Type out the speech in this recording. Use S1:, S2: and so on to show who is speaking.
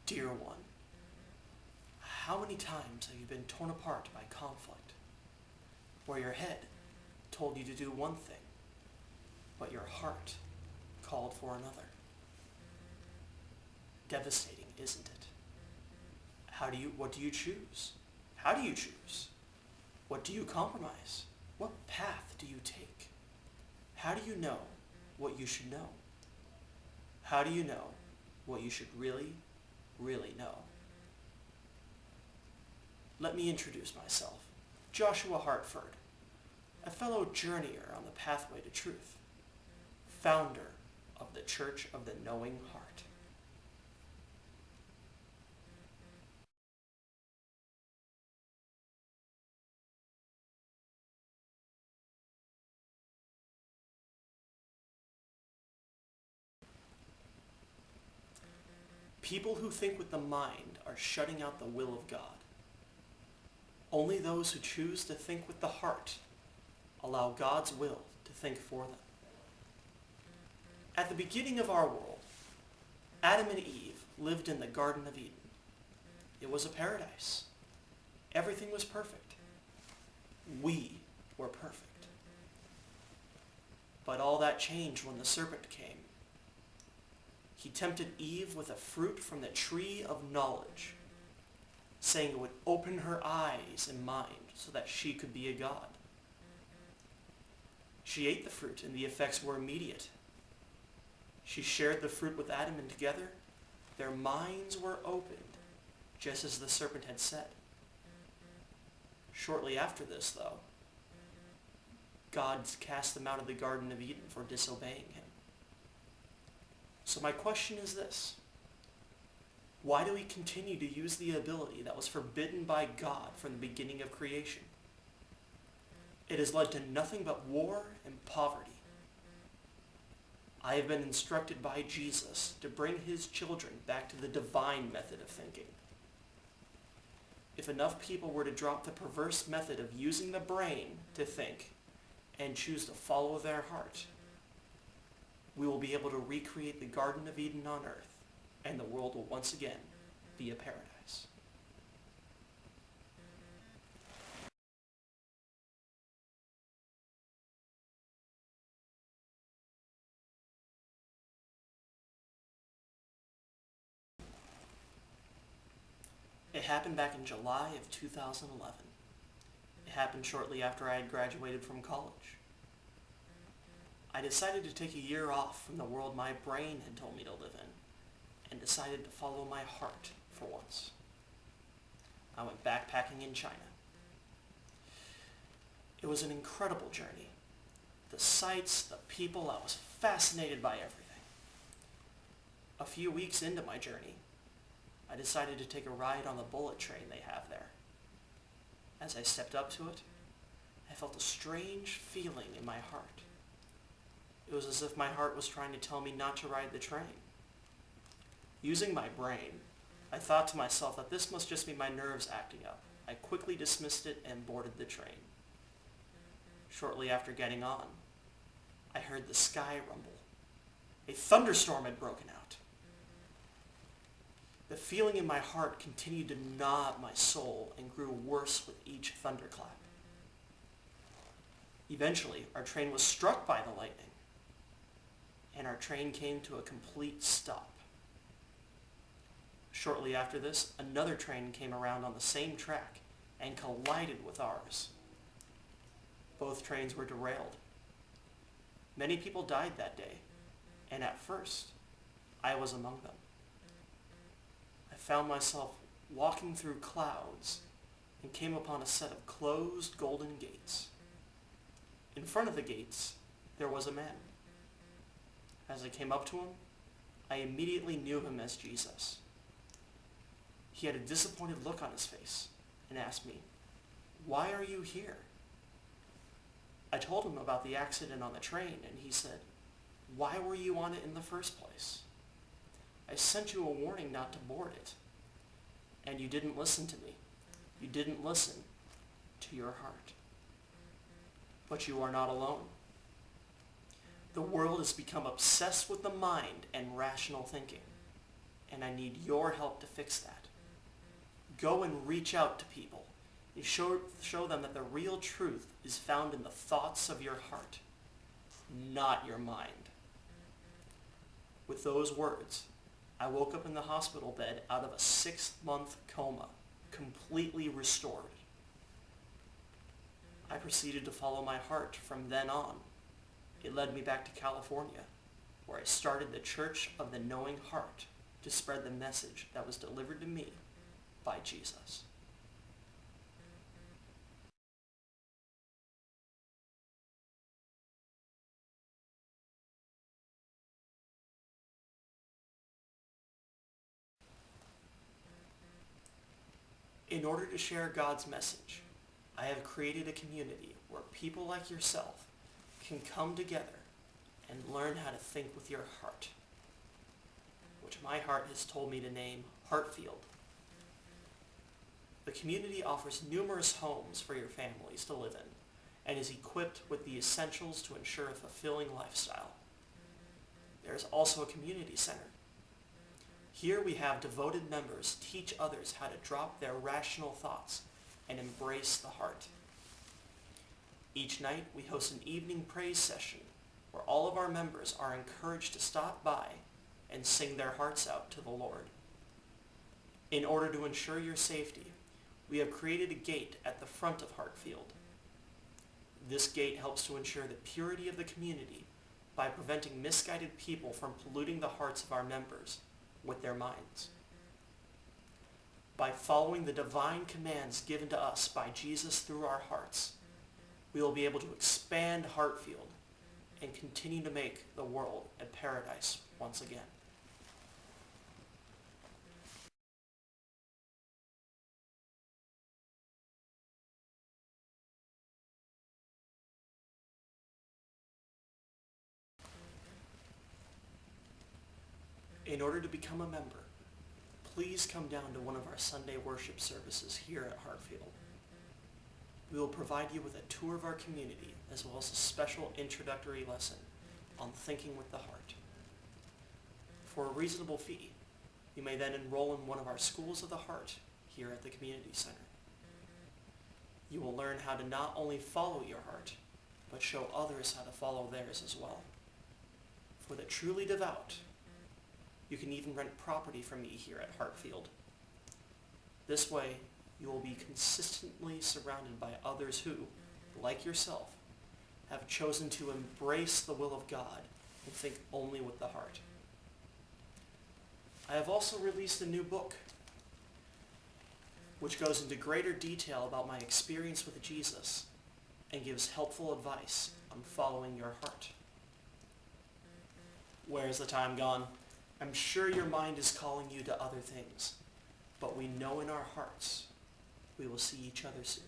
S1: Dear one, how many times have you been torn apart by conflict, where your head told you to do one thing, but your heart called for another? Devastating, isn't it? What do you choose? How do you choose? What do you compromise? What path do you take? How do you know what you should know? How do you know what you should really, really know? Let me introduce myself. Joshua Hartford, a fellow journeyer on the pathway to truth, founder of the Church of the Knowing Heart. People who think with the mind are shutting out the will of God. Only those who choose to think with the heart allow God's will to think for them. At the beginning of our world, Adam and Eve lived in the Garden of Eden. It was a paradise. Everything was perfect. We were perfect. But all that changed when the serpent came. He tempted Eve with a fruit from the tree of knowledge, saying it would open her eyes and mind so that she could be a god. She ate the fruit and the effects were immediate. She shared the fruit with Adam and together their minds were opened, just as the serpent had said. Shortly after this, though, God cast them out of the Garden of Eden for disobeying him. So my question is this: why do we continue to use the ability that was forbidden by God from the beginning of creation? It has led to nothing but war and poverty. I have been instructed by Jesus to bring his children back to the divine method of thinking. If enough people were to drop the perverse method of using the brain to think and choose to follow their heart, we will be able to recreate the Garden of Eden on earth, and the world will once again be a paradise. It happened back in July of 2011. It happened shortly after I had graduated from college. I decided to take a year off from the world my brain had told me to live in, and decided to follow my heart for once. I went backpacking in China. It was an incredible journey. The sights, the people, I was fascinated by everything. A few weeks into my journey, I decided to take a ride on the bullet train they have there. As I stepped up to it, I felt a strange feeling in my heart. It was as if my heart was trying to tell me not to ride the train. Using my brain, I thought to myself that this must just be my nerves acting up. I quickly dismissed it and boarded the train. Shortly after getting on, I heard the sky rumble. A thunderstorm had broken out. The feeling in my heart continued to gnaw at my soul and grew worse with each thunderclap. Eventually, our train was struck by the lightning, and our train came to a complete stop. Shortly after this, another train came around on the same track and collided with ours. Both trains were derailed. Many people died that day, and at first, I was among them. I found myself walking through clouds and came upon a set of closed golden gates. In front of the gates, there was a man. As I came up to him, I immediately knew him as Jesus. He had a disappointed look on his face and asked me, "Why are you here?" I told him about the accident on the train, and he said, "Why were you on it in the first place? I sent you a warning not to board it, and you didn't listen to me. You didn't listen to your heart. But you are not alone. The world has become obsessed with the mind and rational thinking. and I need your help to fix that. Go and reach out to people. You show them that the real truth is found in the thoughts of your heart, not your mind. With those words, I woke up in the hospital bed out of a 6-month coma, completely restored. I proceeded to follow my heart from then on. It led me back to California, where I started the Church of the Knowing Heart to spread the message that was delivered to me by Jesus. In order to share God's message, I have created a community where people like yourself can come together and learn how to think with your heart, which my heart has told me to name Heartfield. The community offers numerous homes for your families to live in and is equipped with the essentials to ensure a fulfilling lifestyle. There is also a community center. Here we have devoted members teach others how to drop their rational thoughts and embrace the heart. Each night we host an evening praise session where all of our members are encouraged to stop by and sing their hearts out to the Lord. In order to ensure your safety, we have created a gate at the front of Heartfield. This gate helps to ensure the purity of the community by preventing misguided people from polluting the hearts of our members with their minds. By following the divine commands given to us by Jesus through our hearts, we will be able to expand Heartfield and continue to make the world a paradise once again. In order to become a member, please come down to one of our Sunday worship services here at Heartfield. We will provide you with a tour of our community as well as a special introductory lesson on thinking with the heart. For a reasonable fee, you may then enroll in one of our schools of the heart here at the community center. You will learn how to not only follow your heart, but show others how to follow theirs as well. For the truly devout, you can even rent property from me here at Heartfield. This way, you will be consistently surrounded by others who, like yourself, have chosen to embrace the will of God and think only with the heart. I have also released a new book, which goes into greater detail about my experience with Jesus and gives helpful advice on following your heart. Where's the time gone? I'm sure your mind is calling you to other things, but we know in our hearts we will see each other soon.